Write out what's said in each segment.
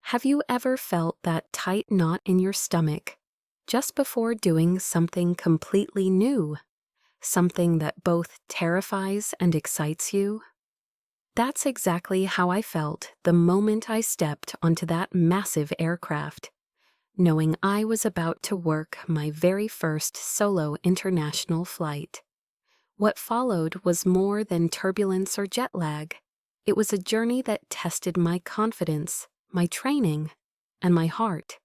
Have you ever felt that tight knot in your stomach just before doing something completely new? Something that both terrifies and excites you? That's exactly how I felt the moment I stepped onto that massive aircraft, knowing I was about to work my very first solo international flight. What followed was more than turbulence or jet lag. It was a journey that tested my confidence, my training, and my heart.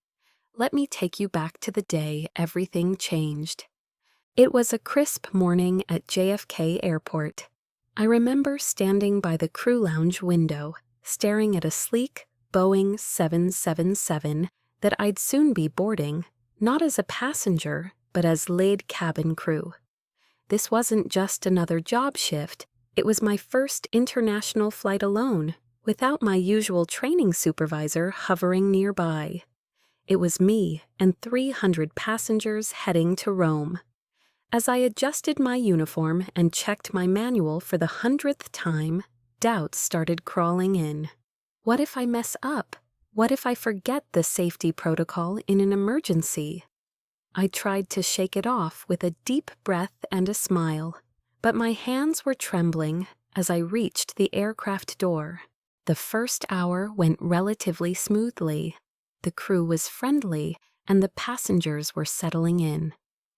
Let me take you back to the day everything changed. It was a crisp morning at JFK Airport. I remember standing by the crew lounge window, staring at a sleek Boeing 777 that I'd soon be boarding, not as a passenger, but as lead cabin crew. This wasn't just another job shift, it was my first international flight alone, without my usual training supervisor hovering nearby. It was me and 300 passengers heading to Rome. As I adjusted my uniform and checked my manual for the 100th time, doubts started crawling in. What if I mess up? What if I forget the safety protocol in an emergency? I tried to shake it off with a deep breath and a smile, but my hands were trembling as I reached the aircraft door. The first hour went relatively smoothly. The crew was friendly, and the passengers were settling in.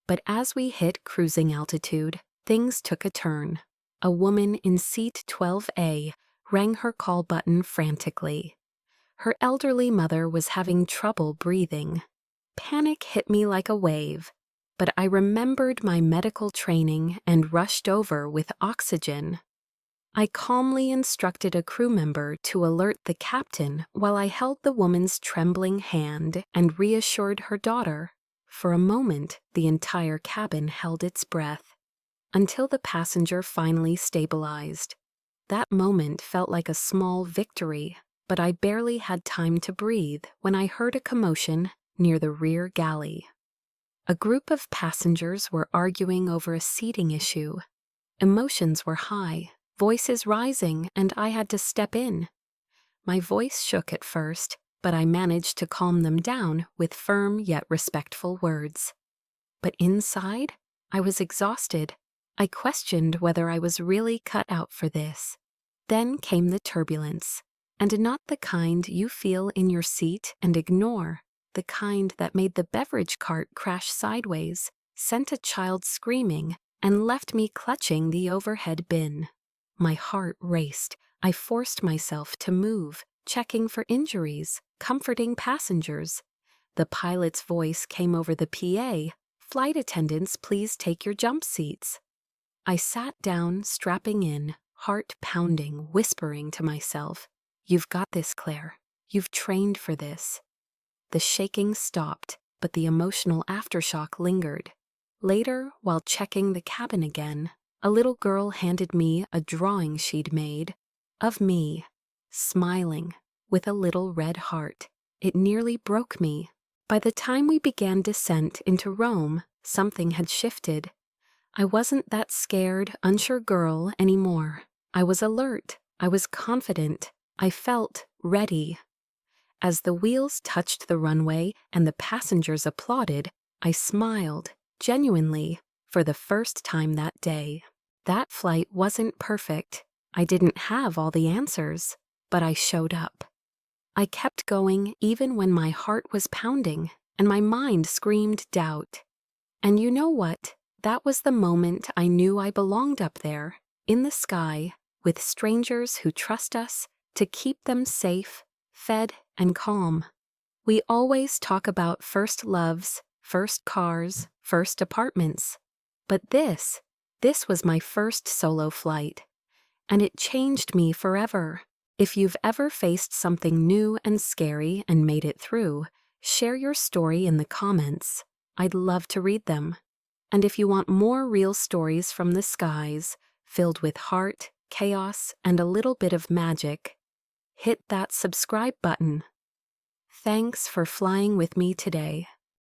But as we hit cruising altitude, things took a turn. A woman in seat 12A rang her call button frantically. Her elderly mother was having trouble breathing. Panic hit me like a wave, but I remembered my medical training and rushed over with oxygen. I calmly instructed a crew member to alert the captain while I held the woman's trembling hand and reassured her daughter. For a moment, the entire cabin held its breath, until the passenger finally stabilized. That moment felt like a small victory, but I barely had time to breathe when I heard a commotion near the rear galley. A group of passengers were arguing over a seating issue. Emotions were high, voices rising, and I had to step in. My voice shook at first, but I managed to calm them down with firm yet respectful words. But inside, I was exhausted. I questioned whether I was really cut out for this. Then came the turbulence, and not the kind you feel in your seat and ignore, the kind that made the beverage cart crash sideways, sent a child screaming, and left me clutching the overhead bin. My heart raced. I forced myself to move, checking for injuries, comforting passengers. The pilot's voice came over the PA, "Flight attendants, please take your jump seats." I sat down, strapping in, heart pounding, whispering to myself, "You've got this, Claire. You've trained for this." The shaking stopped, but the emotional aftershock lingered. Later, while checking the cabin again, a little girl handed me a drawing she'd made of me, smiling, with a little red heart. It nearly broke me. By the time we began descent into Rome, something had shifted. I wasn't that scared, unsure girl anymore. I was alert. I was confident. I felt ready. As the wheels touched the runway and the passengers applauded, I smiled, genuinely, for the first time that day. That flight wasn't perfect. I didn't have all the answers, but I showed up. I kept going even when my heart was pounding and my mind screamed doubt. And you know what? That was the moment I knew I belonged up there, in the sky, with strangers who trust us to keep them safe, fed, and calm. We always talk about first loves, first cars, first apartments. But this was my first solo flight, and it changed me forever. If you've ever faced something new and scary and made it through, share your story in the comments. I'd love to read them. And if you want more real stories from the skies, filled with heart, chaos, and a little bit of magic, hit that subscribe button. Thanks for flying with me today.